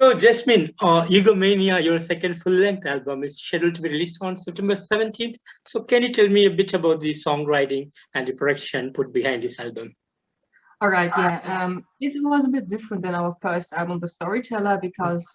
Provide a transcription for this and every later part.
So, Jasmine, Egomania, your second full-length album, is scheduled to be released on September 17th. So, can you tell me a bit about the songwriting and the production put behind this album? All right, yeah. It was a bit different than our first album, The Storyteller, because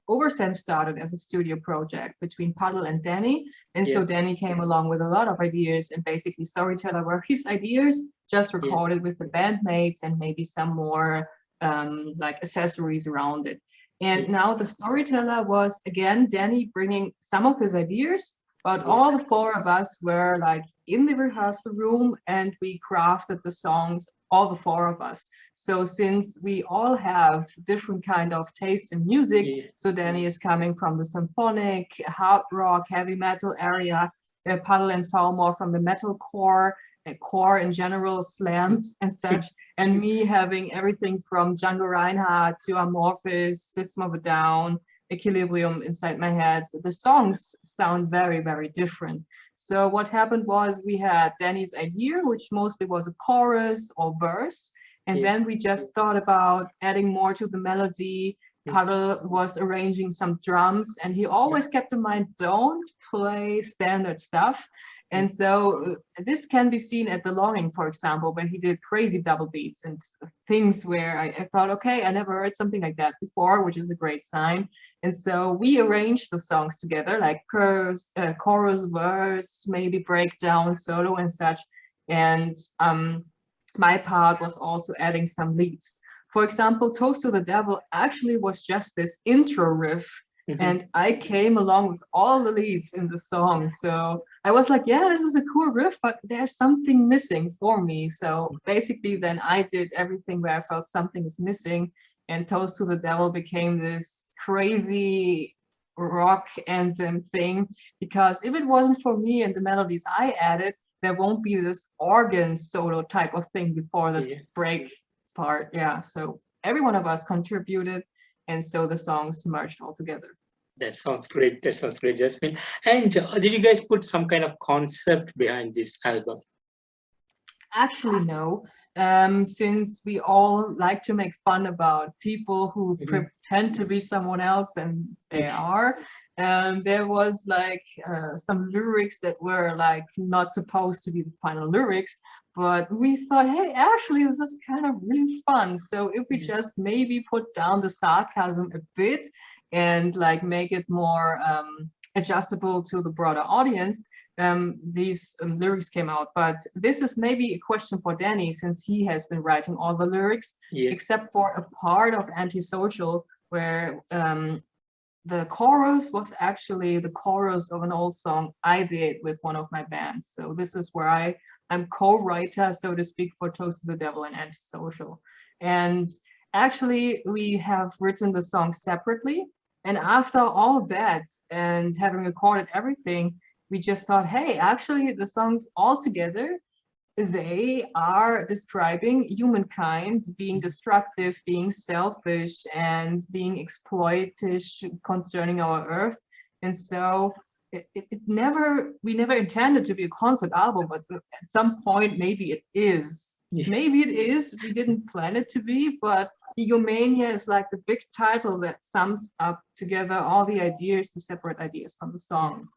Oversense started as a studio project between Puddle and Danny. And Yeah, so Danny came along with a lot of ideas, and basically Storyteller were his ideas, just yeah, recorded with the bandmates and maybe some more like accessories around it. yeah, And now The Storyteller was again Danny bringing some of his ideas, but yeah, all the four of us were like in the rehearsal room and we crafted the songs, all the four of us. So since we all have different kind of tastes in music, yeah, so Danny is coming from the symphonic, hard rock, heavy metal area, Paddle and Foul more from the metalcore, core in general, slams and such, and me having everything from Django Reinhardt to Amorphis, System of a Down, Equilibrium inside my head. So the songs sound very, very different. So what happened was we had Danny's idea, which mostly was a chorus or verse, and yeah, then we just thought about adding more to the melody. yeah, Paddle was arranging some drums, and he always kept in mind, don't play standard stuff. yeah, And so this can be seen at The Longing, for example, when he did crazy double beats and things where I thought, okay, I never heard something like that before, which is a great sign. And so we arranged the songs together, like chorus, verse, maybe breakdown, solo, and such. And my part was also adding some leads. For example, Toast to the Devil actually was just this intro riff, mhm, and I came along with all the leads in the song. So I was like, yeah, this is a cool riff, but there's something missing for me. So basically, then I did everything where I felt something is missing, and Toast to the Devil became this crazy rock anthem thing. Because if it wasn't for me and the melodies I added, there won't be this organ solo type of thing before the yeah. break part. Yeah, so every one of us contributed, and so the songs merged all together. That sounds great. That sounds great, Jasmine. And did you guys put some kind of concept behind this album? Actually, no. Since we all like to make fun about people who Mhm, pretend to be someone else than they mhm, are, there was like some lyrics that were like not supposed to be the final lyrics, but we thought, hey, actually, this is kind of really fun. So if we mhm, just maybe put down the sarcasm a bit and like make it more adjustable to the broader audience, these lyrics came out. But this is maybe a question for Danny, since he has been writing all the lyrics, yeah, except for a part of Antisocial where the chorus was actually the chorus of an old song I did with one of my bands. So this is where I'm co-writer, so to speak, for Toast to the Devil and Antisocial. And actually, we have written the song separately. And after all that and having recorded everything, we just thought, hey, actually, the songs all together, they are describing humankind being destructive, being selfish, and being exploitish concerning our earth. And so it never, we never intended to be a concept album, but at some point, maybe it is. yeah. Maybe it is. We didn't plan it to be, but Egomania is like the big title that sums up together all the ideas, the separate ideas from the Yeah. songs.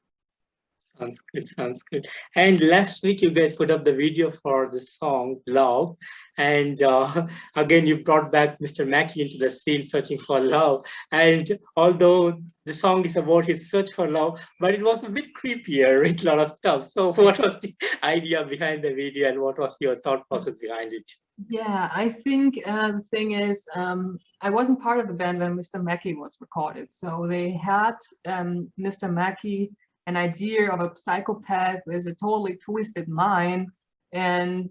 Sounds good, sounds good. And last week you guys put up the video for the song Love. And again, you brought back Mr. Mackey into the scene searching for love. And although the song is about his search for love, but it was a bit creepier with a lot of stuff. So what was the idea behind the video and what was your thought process behind it? Yeah, I think the thing is, I wasn't part of the band when Mr. Mackey was recorded. So they had Mr. Mackey an idea of a psychopath with a totally twisted mind. And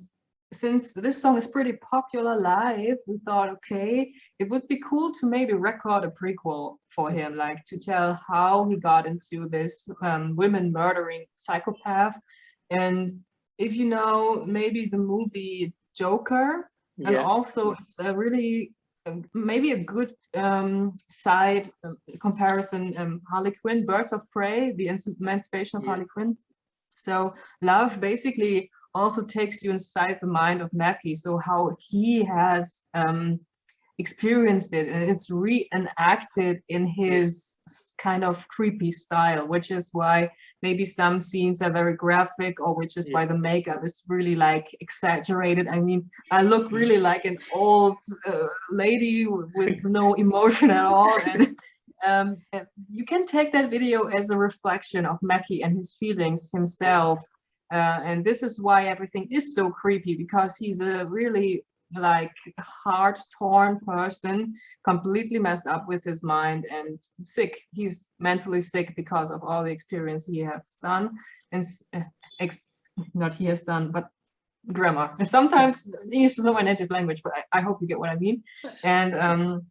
since this song is pretty popular live, we thought, okay, it would be cool to maybe record a prequel for him, like to tell how he got into this women murdering psychopath. And if you know, maybe the movie Joker, and Yeah, also it's a really maybe a good side comparison. Harley Quinn, Birds of Prey, the emancipation of yeah, Harley Quinn. So love basically also takes you inside the mind of Mackie. So how he has experienced it, and it's reenacted in his kind of creepy style, which is why maybe some scenes are very graphic, or which is why the makeup is really like exaggerated. I mean, I look really like an old lady with no emotion at all. And you can take that video as a reflection of Mackey and his feelings himself. And this is why everything is so creepy, because he's a really like heart torn person, completely messed up with his mind and sick. He's mentally sick because of all the experience he has done, and not he has done, but grammar. And sometimes English is not my native language, but I hope you get what I mean. And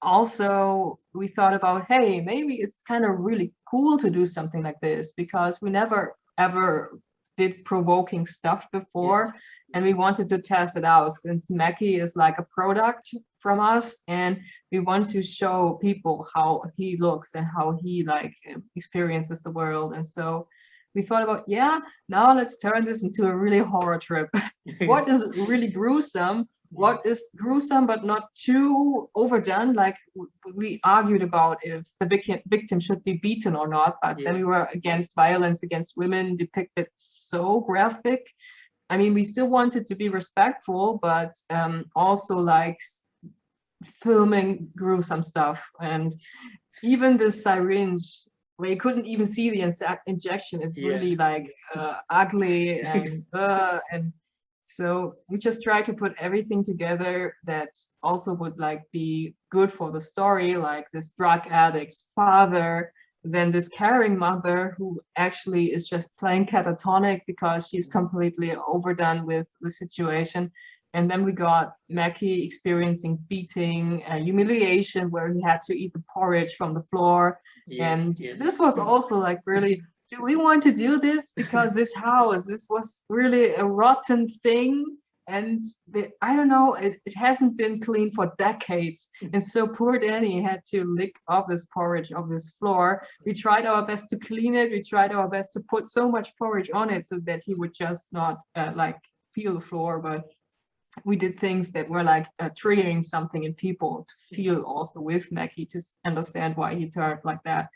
also we thought about, hey, maybe it's kind of really cool to do something like this, because we never ever did provoking stuff before, and we wanted to test it out, since Mackey is like a product from us, and we want to show people how he looks and how he like experiences the world. And so we thought about, yeah, now let's turn this into a really horror trip. What is really gruesome? What is gruesome but not too overdone? Like we argued about if the victim should be beaten or not, but then we were against violence against women depicted so graphic. I mean, we still wanted to be respectful, but also like filming gruesome stuff. And even the syringe, where you couldn't even see the injection, is really like ugly and so we just try to put everything together that also would like be good for the story, like this drug addict father, then this caring mother who actually is just playing catatonic because she's completely overdone with the situation. And then we got Mackey experiencing beating, humiliation, where he had to eat the porridge from the floor. This was also like really, do we want to do this? Because this was really a rotten thing. And I don't know, it hasn't been cleaned for decades. And so poor Danny had to lick off this porridge off this floor. We tried our best to clean it. We tried our best to put so much porridge on it so that he would just not like feel the floor. But we did things that were like triggering something in people to feel also with Mackey, to understand why he turned like that.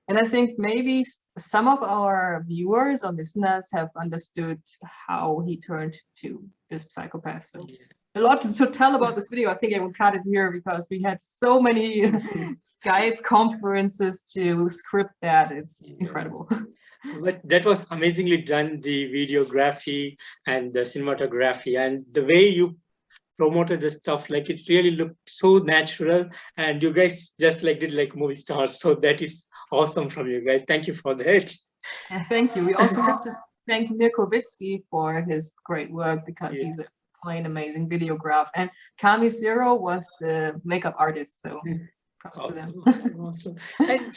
And I think maybe some of our viewers or listeners have understood how he turned to this psychopath. So a lot to tell about this video. I think I will cut it here because we had so many Skype conferences to script that. It's incredible. But that was amazingly done, the videography and the cinematography, and the way you promoted the stuff, like it really looked so natural, and you guys just like did like movie stars. So that is awesome from you guys. Thank you for that. And thank you. We also have to thank Mirko Witzki for his great work, because he's a plain amazing videographer. And Kami Zero was the makeup artist. So awesome. And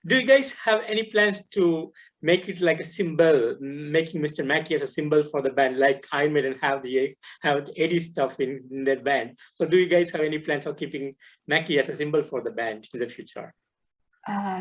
do you guys have any plans to make it like a symbol, making Mr. Mackey as a symbol for the band, like Iron Maiden have the 80s stuff in their band? So do you guys have any plans of keeping Mackey as a symbol for the band in the future?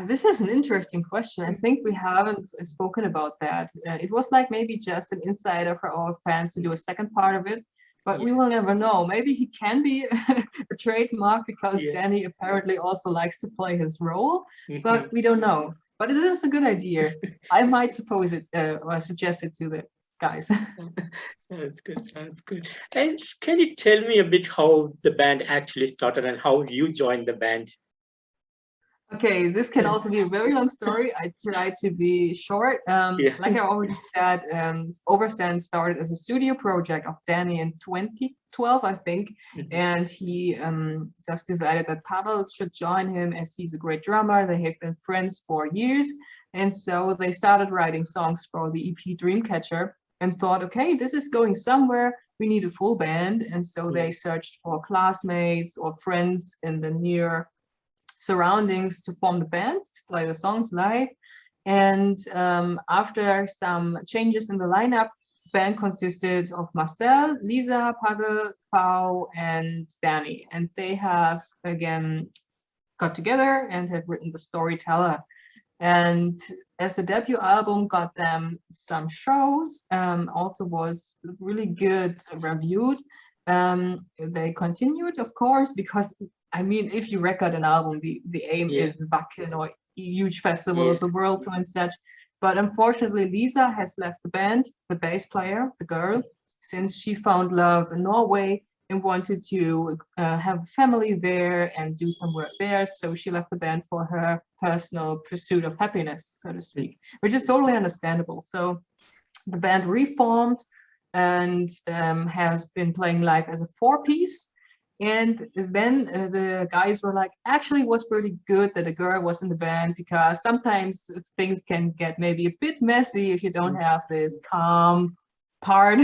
This is an interesting question. I think we haven't spoken about that. It was like maybe just an insider for our fans to do a second part of it, but we will never know. Maybe he can be a trademark, because Danny apparently also likes to play his role, but we don't know. But it is a good idea. I might suppose it or suggest it to the guys. Sounds good. And can you tell me a bit how the band actually started and how you joined the band? Okay, this can also be a very long story. I try to be short. Like I already said, Oversense started as a studio project of Danny in 2012, I think. And he just decided that Pavel should join him, as he's a great drummer. They have been friends for years. And so they started writing songs for the EP Dreamcatcher and thought, okay, this is going somewhere. We need a full band. And so they searched for classmates or friends in the near surroundings to form the band, to play the songs live. And after some changes in the lineup, the band consisted of Marcel, Lisa, Pavel, Pau, and Danny. And they have again got together and have written The Storyteller. And as the debut album got them some shows, also was really good reviewed. They continued, of course, because I mean, if you record an album, the aim is Wacken or huge festivals, the world tour and such. But unfortunately, Lisa has left the band, the bass player, the girl, since she found love in Norway and wanted to have a family there and do some work there. So she left the band for her personal pursuit of happiness, so to speak, which is totally understandable. So the band reformed and has been playing live as a 4-piece. And then the guys were like, actually, it was pretty good that a girl was in the band, because sometimes things can get maybe a bit messy if you don't have this calm part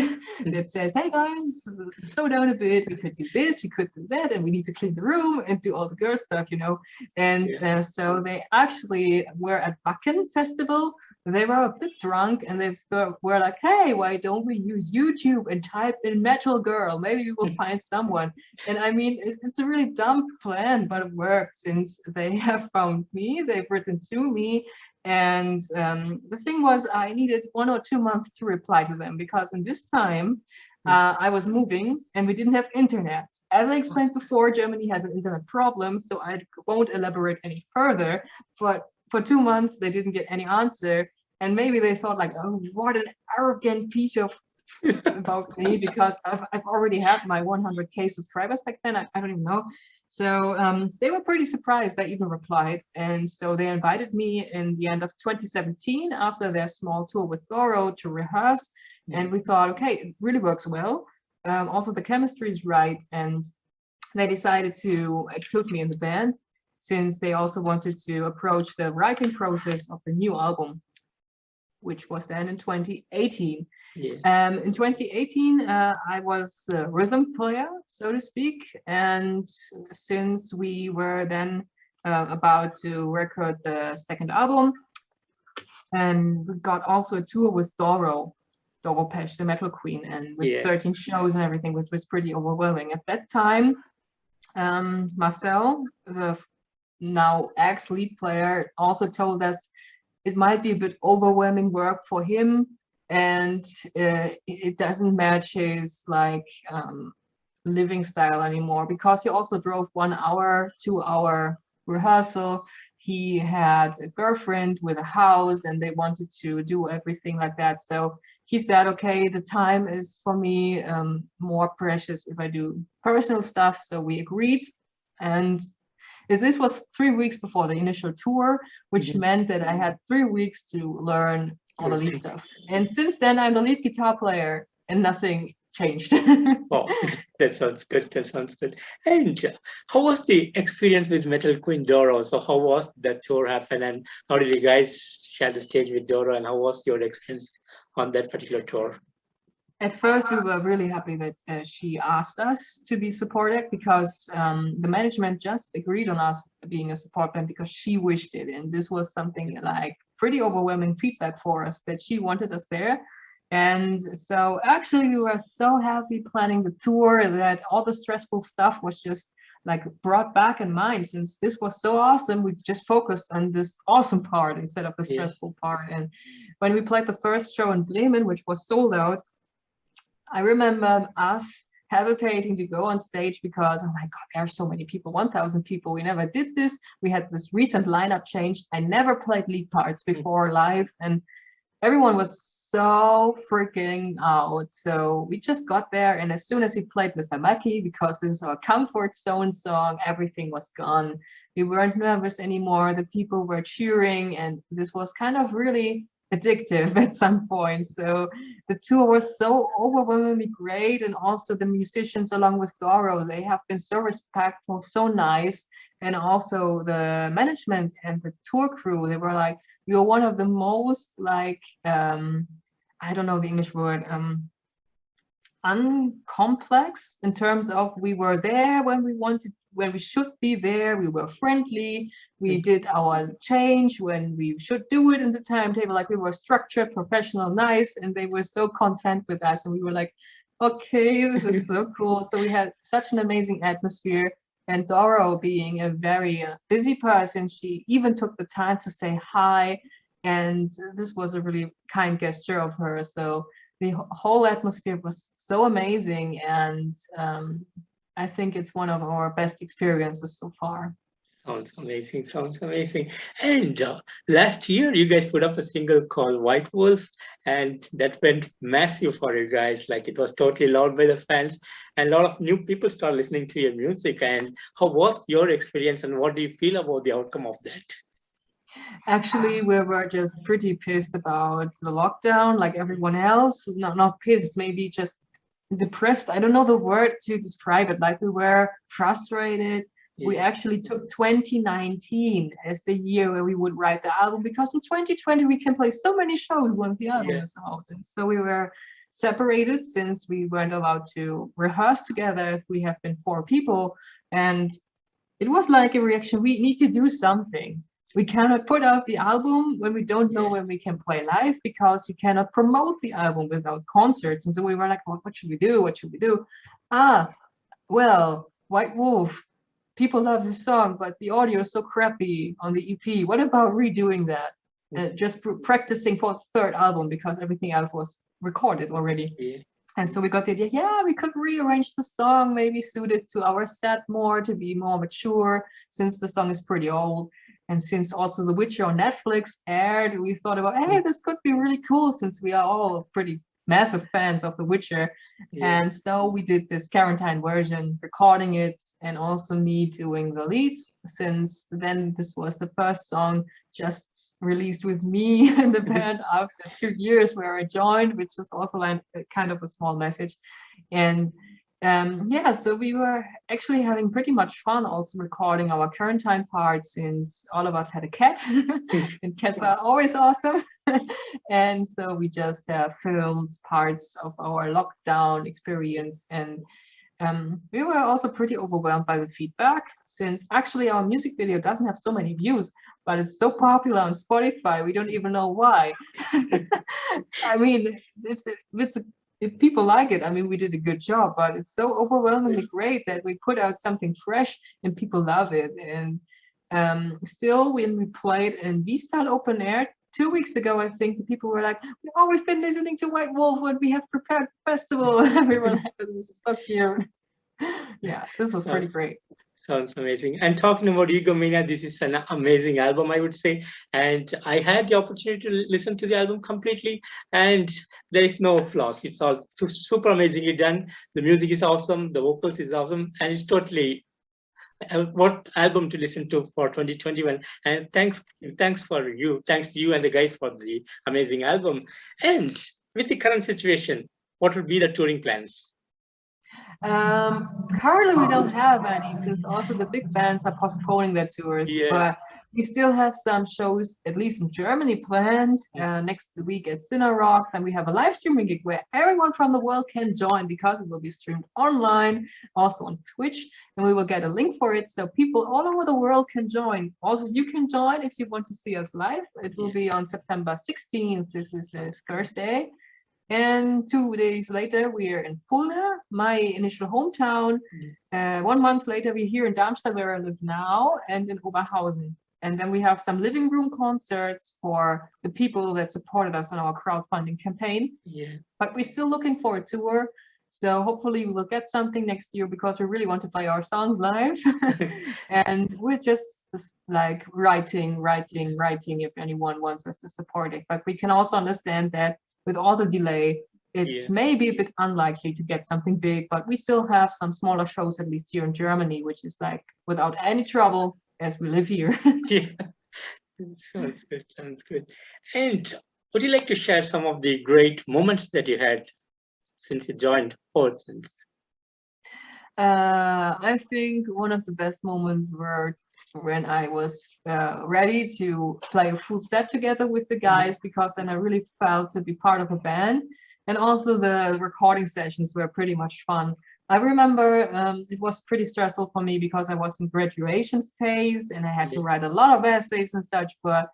that says, hey guys, slow down a bit, we could do this, we could do that, and we need to clean the room and do all the girl stuff, you know. And so they actually were at Wacken Festival. They were a bit drunk and they were like, hey, why don't we use YouTube and type in metal girl? Maybe we will find someone. And I mean, it's a really dumb plan, but it worked, since they have found me, they've written to me. And the thing was, I needed 1 or 2 months to reply to them, because in this time I was moving and we didn't have internet. As I explained before, Germany has an internet problem, so I won't elaborate any further. But for 2 months, they didn't get any answer. And maybe they thought like, oh, what an arrogant piece of about me, because I've already had my 100K subscribers back then. I don't even know. So they were pretty surprised I even replied. And so they invited me in the end of 2017 after their small tour with Goro to rehearse. And we thought, okay, it really works well. Also, the chemistry is right. And they decided to include me in the band, since they also wanted to approach the writing process of the new album, which was then in 2018. In 2018, I was a rhythm player, so to speak. And since we were then about to record the second album, and we got also a tour with Doro Pesch, the metal queen, and with 13 shows and everything, which was pretty overwhelming. At that time, Marcel, the now ex-lead player, also told us it might be a bit overwhelming work for him, and it doesn't match his living style anymore, because he also drove 1 hour, 2-hour rehearsal. He had a girlfriend with a house and they wanted to do everything like that. So he said, okay, the time is for me more precious if I do personal stuff. So we agreed. And this was 3 weeks before the initial tour, which meant that I had 3 weeks to learn all the lead stuff. And since then, I'm the lead guitar player and nothing changed. Oh, that sounds good. That sounds good. And how was the experience with Metal Queen Doro? So how was that tour happen, and how did you guys share the stage with Doro, and how was your experience on that particular tour? At first, we were really happy that she asked us to be supported, because the management just agreed on us being a support band because she wished it. And this was something like pretty overwhelming feedback for us, that she wanted us there. And so actually we were so happy planning the tour that all the stressful stuff was just like brought back in mind. Since this was so awesome, we just focused on this awesome part instead of the stressful part. And when we played the first show in Bremen, which was sold out, I remember us hesitating to go on stage because, oh my God, there are so many people, 1,000 people. We never did this. We had this recent lineup change. I never played lead parts before live, and everyone was so freaking out. So we just got there, and as soon as we played Mr. Mackey, because this is our comfort zone song, everything was gone. We weren't nervous anymore. The people were cheering, and this was kind of really addictive at some point. So the tour was so overwhelmingly great, and also the musicians along with Doro, they have been so respectful, so nice. And also the management and the tour crew, they were like, you're one of the most like I don't know the English word, uncomplex, in terms of we were there when we wanted, when we should be there. We were friendly, we did our change when we should do it in the timetable, like we were structured, professional, nice, and they were so content with us, and we were like, okay, this is so cool. So we had such an amazing atmosphere. And Doro, being a very busy person, she even took the time to say hi, and this was a really kind gesture of her. So the whole atmosphere was so amazing, and I think it's one of our best experiences so far. Sounds amazing. Sounds amazing. And last year, you guys put up a single called White Wolf, and that went massive for you guys. Like it was totally loved by the fans, and a lot of new people start listening to your music. And how was your experience, and what do you feel about the outcome of that? Actually, we were just pretty pissed about the lockdown, like everyone else. Not pissed, maybe just depressed. I don't know the word to describe it. Like we were frustrated. We actually took 2019 as the year where we would write the album, because in 2020 we can play so many shows once the album is out. And so we were separated since we weren't allowed to rehearse together. We have been 4 people, and it was like a reaction. We need to do something. We cannot put out the album when we don't know when we can play live, because you cannot promote the album without concerts. And so we were like, well, what should we do? What should we do? Well, White Wolf. People love this song, but the audio is so crappy on the EP. What about redoing that? Just practicing for the 3rd album, because everything else was recorded already. And so we got the idea, we could rearrange the song, maybe suit it to our set more, to be more mature, since the song is pretty old. And since also The Witcher on Netflix aired, we thought about, hey, this could be really cool, since we are all pretty massive fans of The Witcher. And so we did this quarantine version, recording it, and also me doing the leads, since then this was the first song just released with me in the band after 2 years where I joined, which is also like kind of a small message. And so we were actually having pretty much fun also recording our quarantine part, since all of us had a cat and cats are always awesome. And so we just filmed parts of our lockdown experience, and we were also pretty overwhelmed by the feedback, since actually our music video doesn't have so many views, but it's so popular on Spotify, we don't even know why. I mean, if people like it, I mean, we did a good job, but it's so overwhelmingly great that we put out something fresh and people love it. And still, when we played in V-Style Open Air 2 weeks ago, I think the people were like, oh, we've been listening to White Wolf when we have prepared the festival. We were like, this is so cute. Yeah, this was pretty great. Sounds amazing. And talking about Egomania, this is an amazing album, I would say. And I had the opportunity to listen to the album completely, and there is no flaws. It's all super amazingly done. The music is awesome, the vocals is awesome, and it's totally worth album to listen to for 2021. And thanks to you and the guys for the amazing album. And with the current situation, what would be the touring plans? Currently we don't have any, since also the big bands are postponing their tours, but we still have some shows, at least in Germany, planned next week at Sinner Rock. Then we have a live streaming gig where everyone from the world can join, because it will be streamed online, also on Twitch, and we will get a link for it, so people all over the world can join. Also, you can join if you want to see us live. It will be on September 16th. This is a Thursday. And 2 days later, we are in Fulda, my initial hometown. 1 month later, we're here in Darmstadt, where I live now, and in Oberhausen. And then we have some living room concerts for the people that supported us on our crowdfunding campaign. But we're still looking for a tour. So hopefully we will get something next year, because we really want to play our songs live. And we're just like writing if anyone wants us to support it. But we can also understand that with all the delay, it's maybe a bit unlikely to get something big, but we still have some smaller shows, at least here in Germany, which is like without any trouble, as we live here. Sounds good. Sounds good. And would you like to share some of the great moments that you had since you joined Oversense? I think one of the best moments were when I was ready to play a full set together with the guys, because then I really felt to be part of a band. And also the recording sessions were pretty much fun. I remember it was pretty stressful for me, because I was in graduation phase and I had to write a lot of essays and such, but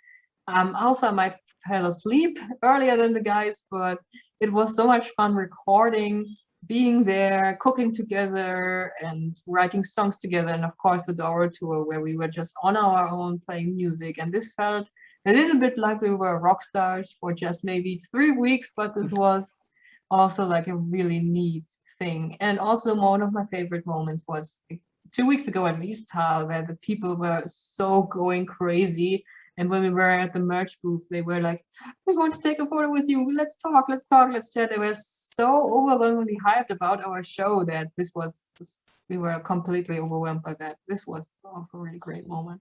also I might fell asleep earlier than the guys, but it was so much fun recording, being there, cooking together and writing songs together. And of course the Dora tour, where we were just on our own playing music. And this felt a little bit like we were rock stars for just maybe 3 weeks, but this was also like a really neat thing. And also one of my favorite moments was 2 weeks ago at Easthal, where the people were so going crazy. And when we were at the merch booth, they were like, "We want to take a photo with you. Let's talk, let's talk, let's chat." They were so overwhelmingly hyped about our show that we were completely overwhelmed by that. This was also a really great moment.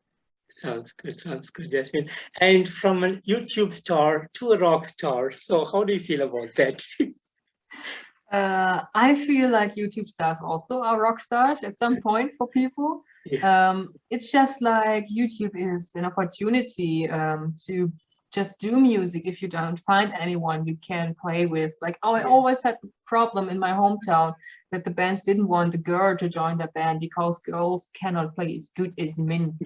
Sounds good, Jasmin. And from a YouTube star to a rock star, so how do you feel about that? I feel like YouTube stars also are rock stars at some point for people. Yeah. It's just like YouTube is an opportunity to just do music if you don't find anyone you can play with. Like, I always had a problem in my hometown that the bands didn't want a girl to join the band because girls cannot play as good as men.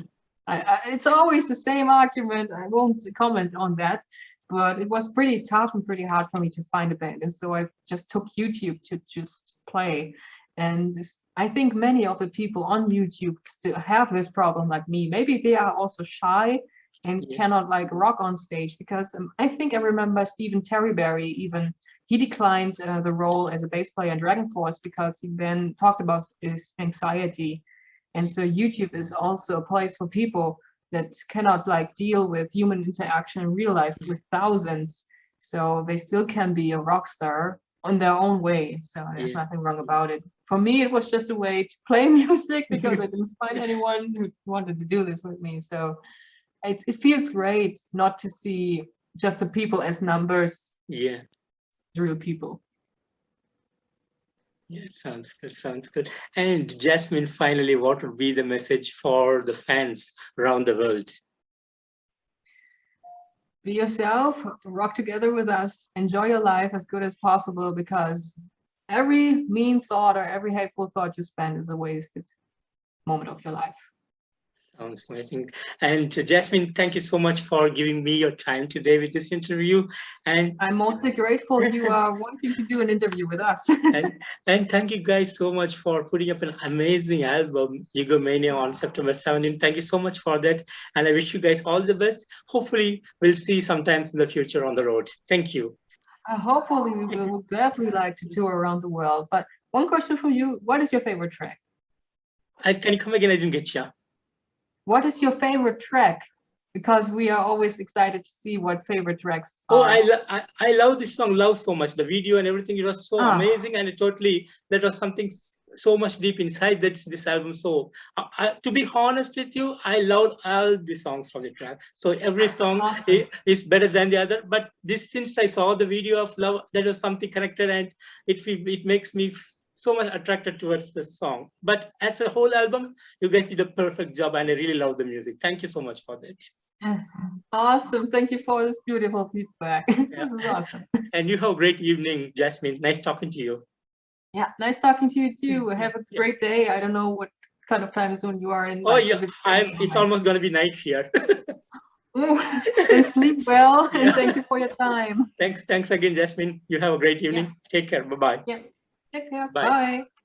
It's always the same argument. I won't comment on that. But it was pretty tough and pretty hard for me to find a band. And so I just took YouTube to just play. And I think many of the people on YouTube still have this problem like me. Maybe they are also shy and cannot like rock on stage, because I think I remember Stephen Terryberry even, he declined the role as a bass player in Dragon Force because he then talked about his anxiety. And so YouTube is also a place for people that cannot like deal with human interaction in real life with thousands. So they still can be a rock star on their own way. So there's nothing wrong about it. For me, it was just a way to play music because I didn't find anyone who wanted to do this with me. So it feels great not to see just the people as numbers. Yeah. Real people. Yeah, sounds good. And Jasmin, finally, what would be the message for the fans around the world? Be yourself, rock together with us, enjoy your life as good as possible, because every mean thought or every hateful thought you spend is a wasted moment of your life. Sounds amazing. And Jasmin, thank you so much for giving me your time today with this interview. And I'm mostly grateful you are wanting to do an interview with us. and thank you guys so much for putting up an amazing album, Egomania, on September 17th. Thank you so much for that. And I wish you guys all the best. Hopefully, we'll see sometimes in the future on the road. Thank you. Hopefully, we will gladly like to tour around the world. But one question for you, what is your favorite track? Can you come again? I didn't get you. What is your favorite track? Because we are always excited to see what favorite tracks are. Oh, I love this song, Love, so much. The video and everything, it was so amazing. And that was something so much deep inside this album. So to be honest with you, I loved all the songs from the track. So every song is better than the other. But since I saw the video of Love, that was something connected, and it makes me so much attracted towards the song. But as a whole album, you guys did a perfect job, and I really love the music. Thank you so much for that. Awesome. Thank you for this beautiful feedback. This is awesome. And you have a great evening, Jasmin. Nice talking to you. Yeah, nice talking to you too. Have a great day. I don't know what kind of time zone you are in. Oh, yeah, it's almost going to be night here. Then sleep well, and thank you for your time. Thanks again, Jasmin. You have a great evening. Take care. Bye-bye. Yeah. Take care. Bye. Bye.